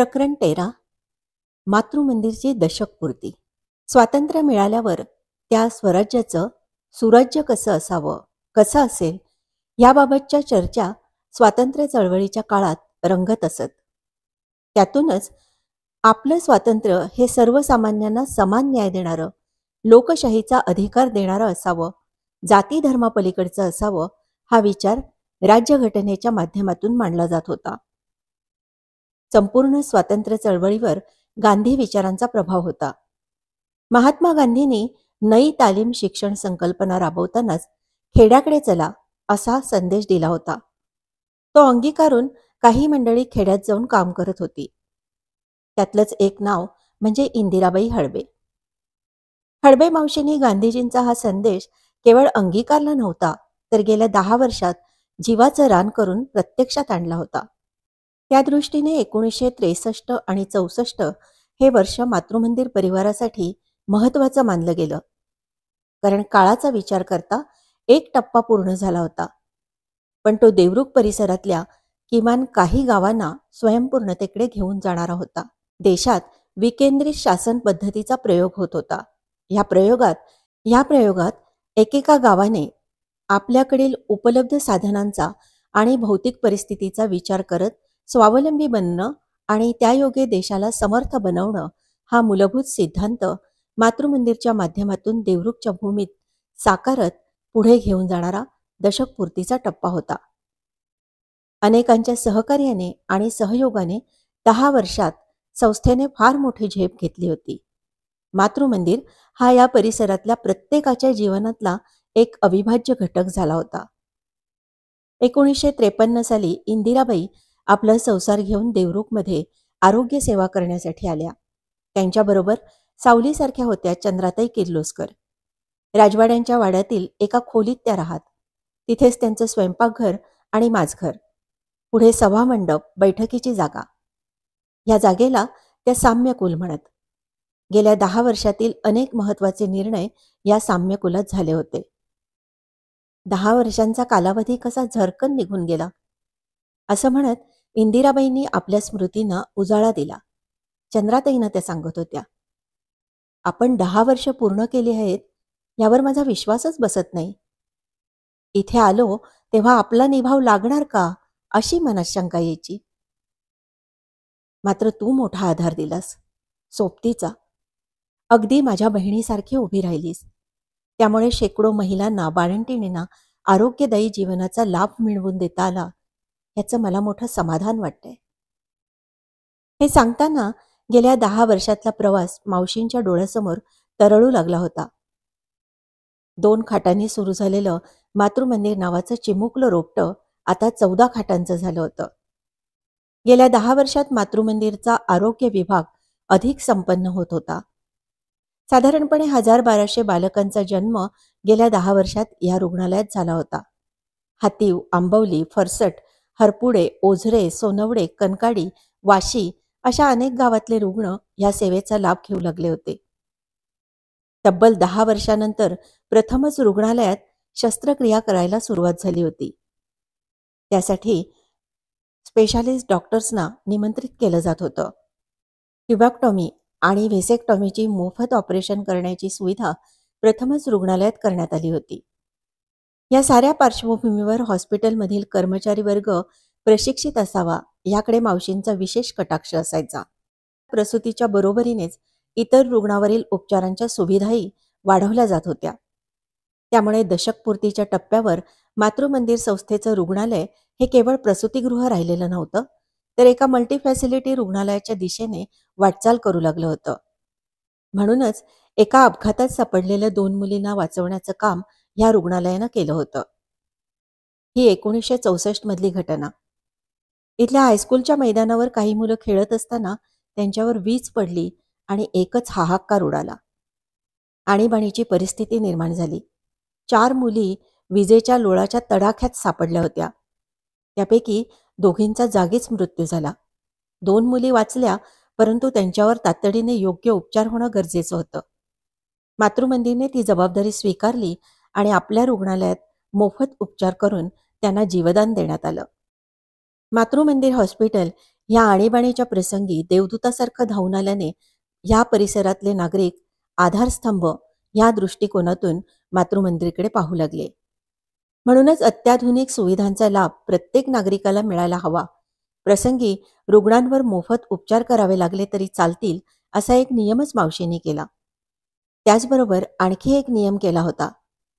प्रकरण 13. मातृमंदिरची दशकपूर्ती. स्वातंत्र्य मिळाल्यावर त्या स्वराज्याचं सुराज्य कसं असावं, कसं असेल याबाबतच्या चर्चा स्वातंत्र्य चळवळीच्या काळात रंगत असत. त्यातूनच आपलं स्वातंत्र्य हे सर्वसामान्यांना समान न्याय देणारं, लोकशाहीचा अधिकार देणारं असावं, जाती धर्मापलीकडचं असावं, हा विचार राज्यघटनेच्या माध्यमातून मांडला जात होता. संपूर्ण स्वातंत्र्य चळवळीवर गांधी विचारांचा प्रभाव होता. महात्मा गांधींनी नई तालीम शिक्षण संकल्पना राबवतानाच खेड्याकडे चला असा संदेश दिला होता. तो अंगीकारून काही मंडळी खेड्यात जाऊन काम करत होती. त्यातलंच एक नाव म्हणजे इंदिराबाई हळबे. हळबे मावशींनी गांधीजींचा हा संदेश केवळ अंगीकारला नव्हता, तर गेल्या 10 वर्षात जीवाचं रान करून प्रत्यक्षात आणला होता. त्या दृष्टीने 1963 आणि 64 हे वर्ष मातृमंदिर परिवारासाठी महत्त्वाचं मानलं गेलं. कारण काळाचा विचार करता एक टप्पा पूर्ण झाला होता, पण तो देवरुख परिसरातल्या किमान काही गावांना स्वयंपूर्णतेकडे घेऊन जाणारा होता. देशात विकेंद्रित शासन पद्धतीचा प्रयोग होत होता. या प्रयोगात एकेका गावाने आपल्याकडील उपलब्ध साधनांचा आणि भौतिक परिस्थितीचा विचार करत स्वावलंबी बनणं आणि त्यायोगे देशाला समर्थ बनवणं हा मूलभूत सिद्धांत मातृमंदिरच्या माध्यमातून देवरुखच्या भूमीत साकारत पुढे घेऊन जाणारा दशकपूर्तीचा टप्पा होता. अनेकांच्या सहकार्याने आणि सहयोगाने 10 वर्षात संस्थेने फार मोठी झेप घेतली होती. मातृमंदिर हा या परिसरातल्या प्रत्येकाच्या जीवनातला एक अविभाज्य घटक झाला होता. 1953 साली इंदिराबाई आपला संसार घेऊन देवरुखमध्ये आरोग्य सेवा करण्यासाठी आल्या. त्यांच्याबरोबर सावलीसारख्या होत्या चंद्राताई किर्लोस्कर. राजवाड्यांच्या वाड्यातील एका खोलीत त्या राहत. तिथेच त्यांचं स्वयंपाकघर आणि माझघर, पुढे सभामंडप, बैठकीची जागा. या जागेला त्या साम्यकुल म्हणत. गेल्या 10 वर्षातील अनेक महत्त्वाचे निर्णय या साम्यकुलात झाले होते. 10 वर्षांचा कालावधी कसा झरकन निघून गेला असं म्हणत इंदिराबाईंनी आपल्या स्मृतींना उजाळा दिला. चंद्राताईंना त्या सांगत होत्या, आपण 10 वर्ष पूर्ण केली आहेत यावर माझा विश्वासच बसत नाही. इथे आलो तेव्हा आपला निभाव लागणार का अशी मनात शंका यायची. मात्र तू मोठा आधार दिलास, सोबतीचा. अगदी माझ्या बहिणीसारखी उभी राहिलीस. त्यामुळे शेकडो महिलांना, बाळंतिणींना आरोग्यदायी जीवनाचा लाभ मिळवून देता आला याचं मला मोठं समाधान वाटतंय. हे सांगताना गेल्या 10 वर्षातला प्रवास मावशींच्या डोळ्यासमोर तरळू लागला होता. 2 खाटांनी सुरू झालेलं मातृमंदिर नावाचं चिमुकलं रोपटं आता 14 खाटांचं झालं होतं. गेल्या 10 वर्षात मातृमंदिरचा आरोग्य विभाग अधिक संपन्न होत होता. साधारणपणे 1200 बालकांचा जन्म गेल्या 10 वर्षात या रुग्णालयात झाला होता. हातीव, आंबवली, फरसट, हरपुडे, ओझरे, सोनवडे, कनकाडी, वाशी अशा अनेक गावातले रुग्ण या सेवेचा लाभ घेऊ लागले होते. तब्बल 10 वर्षानंतर प्रथमच रुग्णालयात शस्त्रक्रिया करायला सुरुवात झाली होती. त्यासाठी स्पेशालिस्ट डॉक्टर्सना निमंत्रित केलं जात होतं. ट्युबॅक्टॉमी आणि व्हेसेक्टॉमीची मोफत ऑपरेशन करण्याची सुविधा प्रथमच रुग्णालयात करण्यात आली होती. या साऱ्या पार्श्वभूमीवर हॉस्पिटलमधील कर्मचारी वर्ग प्रशिक्षित असावा याकडे मावशींचा विशेष कटाक्ष असायचा. प्रसूतीच्या बरोबरीनेच इतर रुग्णावरील उपचारांच्या सुविधाही वाढवल्या जात होत्या. त्यामुळे दशकपूर्तीच्या टप्प्यावर मातृमंदिर संस्थेचं रुग्णालय हे केवळ प्रसूतीगृह राहिलेलं नव्हतं, तर एका मल्टी फॅसिलिटी रुग्णालयाच्या दिशेने वाटचाल करू लागलं होतं. म्हणूनच एका अपघातात सापडलेल्या 2 मुलींना वाचवण्याचं काम या रुग्णालयानं केलं होतं. ही 1964 मधली घटना. इथल्या हायस्कूलच्या मैदानावर काही मुलं खेळत असताना त्यांच्यावर वीज पडली आणि एकच हाहाकार उडाला. आणीबाणीची परिस्थिती निर्माण झाली. 4 मुली विजेच्या लोळाच्या तडाख्यात सापडल्या होत्या. त्यापैकी 2घींचा जागीच मृत्यू झाला. 2 मुली वाचल्या, परंतु त्यांच्यावर तातडीने योग्य उपचार होणं गरजेचं होतं. मातृमंदिरने ती जबाबदारी स्वीकारली आणि आपल्या रुग्णालयात मोफत उपचार करून त्यांना जीवदान देण्यात आलं. मातृमंदिर हॉस्पिटल या आणीबाणीच्या प्रसंगी देवदूतासारखं धावून आल्याने या परिसरातले नागरिक आधारस्तंभ या दृष्टिकोनातून मातृमंदिरकडे पाहू लागले. म्हणूनच अत्याधुनिक सुविधांचा लाभ प्रत्येक नागरिकाला मिळायला हवा. प्रसंगी रुग्णांवर मोफत उपचार करावे लागले तरी चालतील असा एक नियमच मावशींनी केला. त्याचबरोबर आणखी एक नियम केला होता.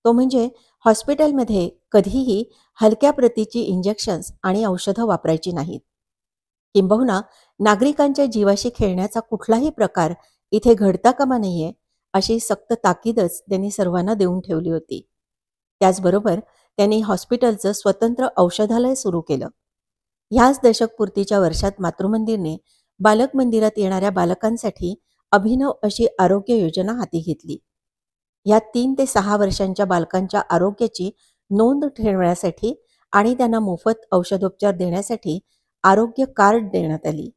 तो म्हणजे हॉस्पिटलमध्ये कधीही हलक्या प्रतीची इंजेक्शन्स आणि औषधं वापरायची नाहीत. किंबहुना नागरिकांच्या जीवाशी खेळण्याचा कुठलाही प्रकार इथे घडता कामा नये अशी सक्त ताकीदच त्यांनी सर्वांना देऊन ठेवली होती. त्याचबरोबर त्यांनी हॉस्पिटलचं स्वतंत्र औषधालय सुरू केलं. ह्याच दशकपूर्तीच्या वर्षात मातृमंदिरने बालक मंदिरात येणाऱ्या बालकांसाठी अभिनव अशी आरोग्य योजना हाती घेतली. या 3 ते 6 वर्षांच्या बालकांच्या आरोग्याची नोंद ठेवण्यासाठी आणि त्यांना मोफत औषधोपचार देण्यासाठी आरोग्य कार्ड देण्यात आली.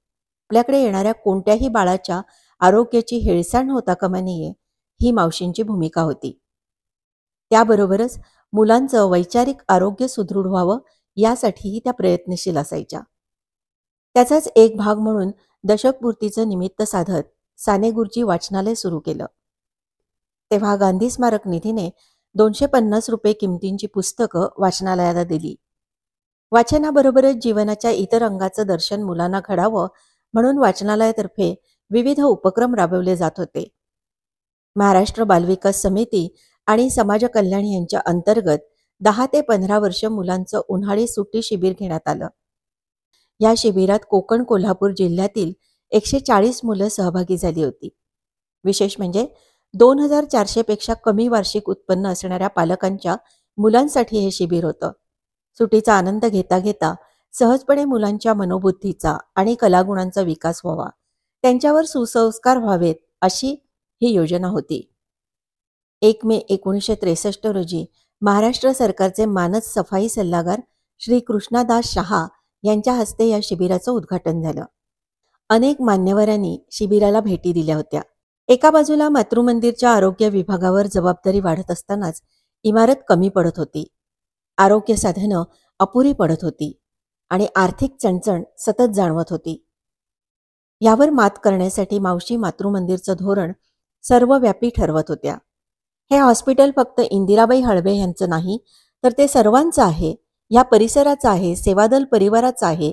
आपल्याकडे येणाऱ्या कोणत्याही बाळाच्या आरोग्याची हेळसांड होता कामा नये ही मावशींची भूमिका होती. त्याबरोबरच मुलांचं वैचारिक आरोग्य सुदृढ व्हावं यासाठीही त्या प्रयत्नशील असायच्या. त्याचाच एक भाग म्हणून दशकपूर्तीचं निमित्त साधत साने गुरुजी वाचनालय सुरू केलं. तेव्हा गांधी स्मारक निधीने 250 रुपये किमतींची पुस्तकं वाचनालयाला दिली. वाचनाबरोबरच जीवनाच्या इतर अंगाचं दर्शन मुलांना घडावं म्हणून वाचनालयातर्फे विविध उपक्रम राबवले जात होते. महाराष्ट्र बालविकास समिती आणि समाज कल्याण यांच्या अंतर्गत 10 ते 15 वर्ष मुलांचं उन्हाळी सुट्टी शिबिर घेण्यात आलं. या शिबिरात कोकण कोल्हापूर जिल्ह्यातील 140 मुलं सहभागी झाली होती. विशेष म्हणजे 2400 पेक्षा कमी वार्षिक उत्पन्न असणाऱ्या पालकांच्या मुलांसाठी हे शिबिर होतं. सुट्टीचा आनंद घेता घेता सहजपणे मुलांच्या मनोबुद्धीचा आणि कलागुणांचा विकास व्हावा, त्यांच्यावर सुसंस्कार व्हावेत अशी ही योजना होती. 1 मे 1963 रोजी महाराष्ट्र सरकारचे मानद सफाई सल्लागार श्री कृष्णादास शहा यांच्या हस्ते या शिबिराचं उद्घाटन झालं. अनेक मान्यवरांनी शिबिराला भेटी दिल्या होत्या. एका बाजूला मातृमंदिरच्या आरोग्य विभागावर जबाबदारी वाढत असतानाच इमारत कमी पडत होती, आरोग्य साधनं अपुरी पडत होती आणि आर्थिक चणचण सतत जाणवत होती. यावर मात करण्यासाठी मावशी मातृमंदिरचं धोरण सर्वव्यापी ठरवत होत्या. हे हॉस्पिटल फक्त इंदिराबाई हळबे यांचं नाही, तर ते सर्वांचं आहे, या परिसराचं आहे, सेवादल परिवाराचं आहे,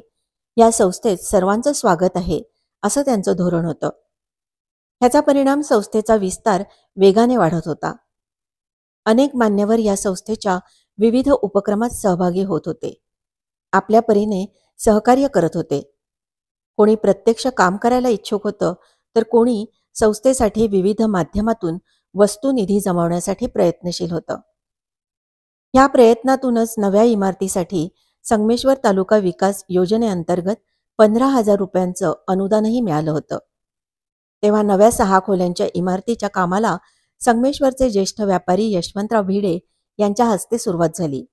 या संस्थेत सर्वांचं स्वागत आहे असं त्यांचं धोरण होतं. ह्याचा परिणाम संस्थेचा विस्तार वेगाने वाढत होता. अनेक मान्यवर या संस्थेच्या विविध उपक्रमात सहभागी होत होते, आपल्या परीने सहकार्य करत होते. कोणी प्रत्यक्ष काम करायला इच्छुक होतं, तर कोणी संस्थेसाठी विविध माध्यमातून वस्तू निधी जमवण्यासाठी प्रयत्नशील होतं. या प्रयत्नातूनच नव्या इमारतीसाठी संगमेश्वर तालुका विकास योजनेअंतर्गत 15,000 रुपयांचं अनुदानही मिळालं होतं. तेव्हा नव्या 6 खोल्यांच्या इमारतीच्या कामाला संगमेश्वरचे ज्येष्ठ व्यापारी यशवंतराव भिडे यांच्या हस्ते सुरुवात झाली.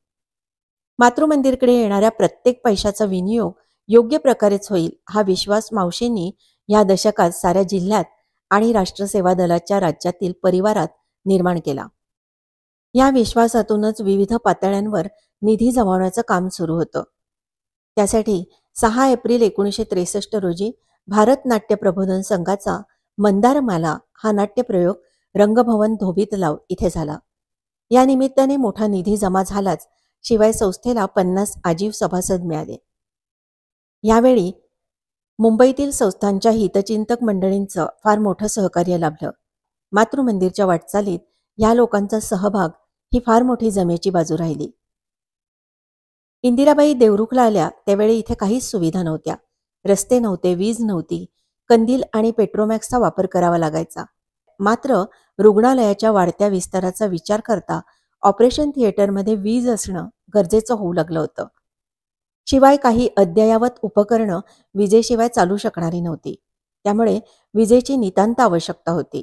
मातृमंदिरकडे येणाऱ्या प्रत्येक पैशाचा विनियोग योग्य प्रकारेच होईल हा विश्वास मावशींनी या दशकात साऱ्या जिल्ह्यात आणि राष्ट्रसेवा दलाच्या राज्यातील परिवारात निर्माण केला. या विश्वासातूनच विविध पातळ्यांवर निधी जमवण्याचं काम सुरू होतं. त्यासाठी 6 एप्रिल 1963 रोजी भारत नाट्य प्रबोधन संघाचा मंदारमाला हा नाट्यप्रयोग रंगभवन धोबी तलाव इथे झाला. या निमित्ताने मोठा निधी जमा झालाच, शिवाय संस्थेला 50 आजीव सभासद मिळाले. यावेळी मुंबईतील संस्थांच्या हितचिंतक मंडळींचं फार मोठं सहकार्य लाभलं. मातृमंदिरच्या वाटचालीत या लोकांचा सहभाग ही फार मोठी जमेची बाजू राहिली. इंदिराबाई देवरुखला आल्या त्यावेळी इथे काहीच सुविधा नव्हत्या. रस्ते नव्हते, वीज नव्हती, कंदील आणि पेट्रोमॅक्सचा वापर करावा लागायचा. मात्र रुग्णालयाच्या वाढत्या विस्ताराचा विचार करता ऑपरेशन थिएटरमध्ये वीज असणं गरजेचं होऊ लागलं होतं. शिवाय काही अद्ययावत उपकरणं विजेशिवाय चालू शकणारी नव्हती. त्यामुळे विजेची नितांत आवश्यकता होती.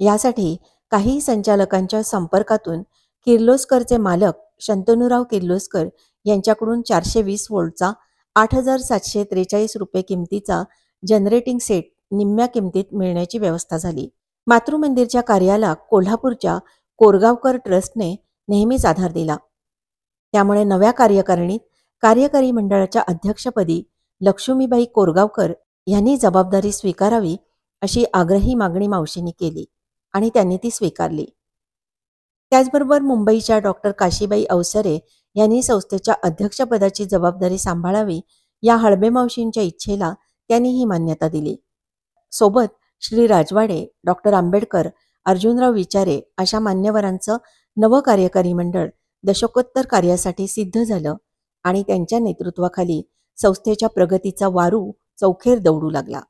यासाठी काही संचालकांच्या संपर्कातून किर्लोस्करचे मालक शंतनुराव किर्लोस्कर यांच्याकडून 420 व्होल्टचा 8,743 रुपये किमतीचा जनरेटिंग सेट निम्म्या किमतीत मिळण्याची व्यवस्था झाली. मातृमंदिरच्या कार्याला कोल्हापूरच्या कोरगावकर ट्रस्टने नेहमीच आधार दिला. त्यामुळे नव्या कार्यकारिणीत कार्यकारी मंडळाच्या अध्यक्षपदी लक्ष्मीबाई कोरगावकर यांनी जबाबदारी स्वीकारावी अशी आग्रही मागणी मावशींनी केली आणि त्यांनी ती स्वीकारली. त्याचबरोबर मुंबईच्या डॉक्टर काशीबाई अवसरे यांनी संस्थेच्या अध्यक्षपदाची जबाबदारी सांभाळावी या हळबे मावशींच्या इच्छेला त्यांनीही मान्यता दिली. सोबत श्री राजवाडे, डॉक्टर आंबेडकर, अर्जुनराव विचारे अशा मान्यवरांचं नवं कार्यकारी मंडळ दशकोत्तर कार्यासाठी सिद्ध झालं आणि त्यांच्या नेतृत्वाखाली संस्थेच्या प्रगतीचा वारू चौखेर दौडू लागला.